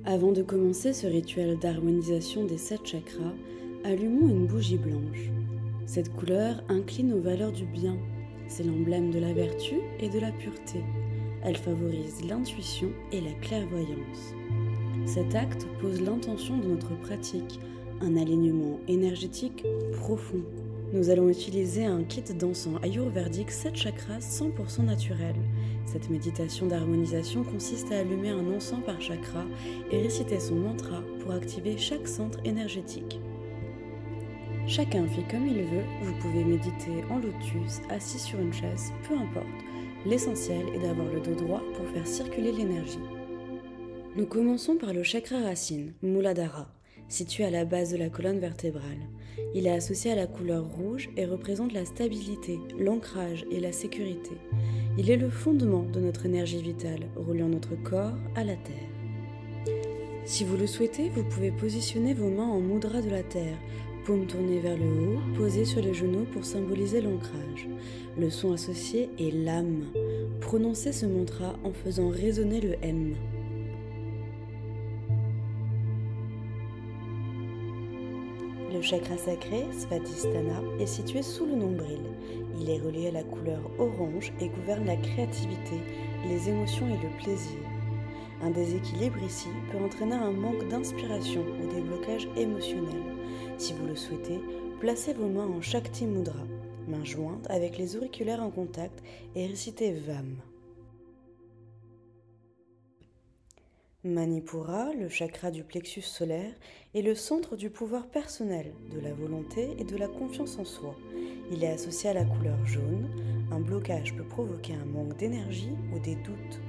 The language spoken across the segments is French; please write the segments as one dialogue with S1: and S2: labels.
S1: Avant de commencer ce rituel d'harmonisation des 7 chakras, allumons une bougie blanche. Cette couleur incline aux valeurs du bien. C'est l'emblème de la vertu et de la pureté. Elle favorise l'intuition et la clairvoyance. Cet acte pose l'intention de notre pratique, un alignement énergétique profond. Nous allons utiliser un kit d'encens ayurvédique 7 chakras 100% naturel. Cette méditation d'harmonisation consiste à allumer un encens par chakra et réciter son mantra pour activer chaque centre énergétique. Chacun fait comme il veut, vous pouvez méditer en lotus, assis sur une chaise, peu importe. L'essentiel est d'avoir le dos droit pour faire circuler l'énergie. Nous commençons par le chakra racine, Muladhara, situé à la base de la colonne vertébrale. Il est associé à la couleur rouge et représente la stabilité, l'ancrage et la sécurité. Il est le fondement de notre énergie vitale, reliant notre corps à la terre. Si vous le souhaitez, vous pouvez positionner vos mains en mudra de la terre, paumes tournées vers le haut, posées sur les genoux pour symboliser l'ancrage. Le son associé est l'âme. Prononcez ce mantra en faisant résonner le M. Le chakra sacré, Svadhisthana, est situé sous le nombril. Il est relié à la couleur orange et gouverne la créativité, les émotions et le plaisir. Un déséquilibre ici peut entraîner un manque d'inspiration ou des blocages émotionnels. Si vous le souhaitez, placez vos mains en Shakti Mudra, mains jointes avec les auriculaires en contact et récitez VAM. Manipura, le chakra du plexus solaire, est le centre du pouvoir personnel, de la volonté et de la confiance en soi. Il est associé à la couleur jaune. Un blocage peut provoquer un manque d'énergie ou des doutes.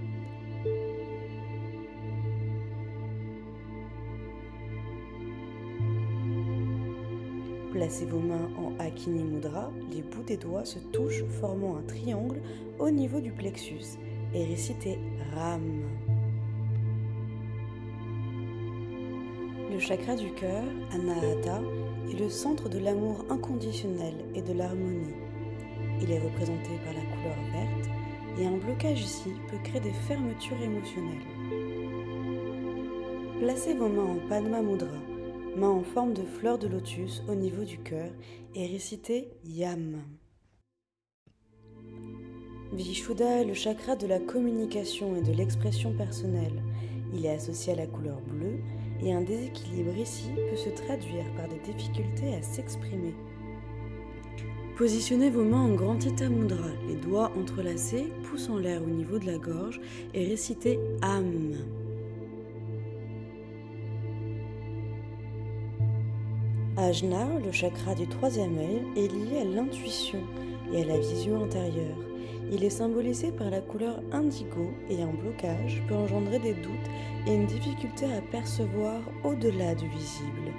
S1: Placez vos mains en Akini Mudra, les bouts des doigts se touchent formant un triangle au niveau du plexus et récitez RAM. Le chakra du cœur, Anahata, est le centre de l'amour inconditionnel et de l'harmonie. Il est représenté par la couleur verte et un blocage ici peut créer des fermetures émotionnelles. Placez vos mains en Padma Mudra, main en forme de fleur de lotus au niveau du cœur et récitez Yam. Vishuddha est le chakra de la communication et de l'expression personnelle. Il est associé à la couleur bleue et un déséquilibre ici peut se traduire par des difficultés à s'exprimer. Positionnez vos mains en Grand Theta Mudra, les doigts entrelacés, pouces en l'air au niveau de la gorge et récitez Am. Ajna, le chakra du troisième œil, est lié à l'intuition et à la vision intérieure. Il est symbolisé par la couleur indigo et un blocage peut engendrer des doutes et une difficulté à percevoir au-delà du visible.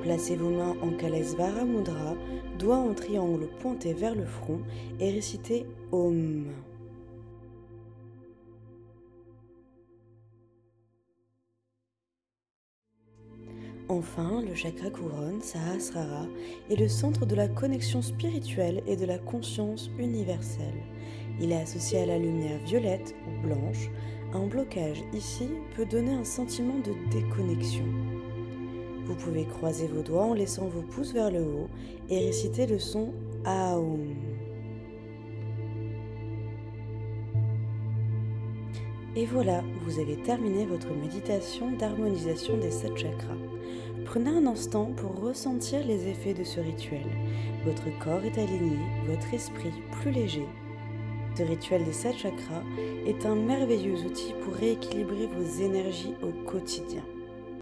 S1: Placez vos mains en Kalesvara Mudra, doigts en triangle pointés vers le front et récitez Om. Enfin, le chakra couronne, Sahasrara, est le centre de la connexion spirituelle et de la conscience universelle. Il est associé à la lumière violette ou blanche. Un blocage ici peut donner un sentiment de déconnexion. Vous pouvez croiser vos doigts en laissant vos pouces vers le haut et réciter le son Aum. Et voilà, vous avez terminé votre méditation d'harmonisation des 7 chakras. Prenez un instant pour ressentir les effets de ce rituel. Votre corps est aligné, votre esprit plus léger. Ce rituel des 7 chakras est un merveilleux outil pour rééquilibrer vos énergies au quotidien.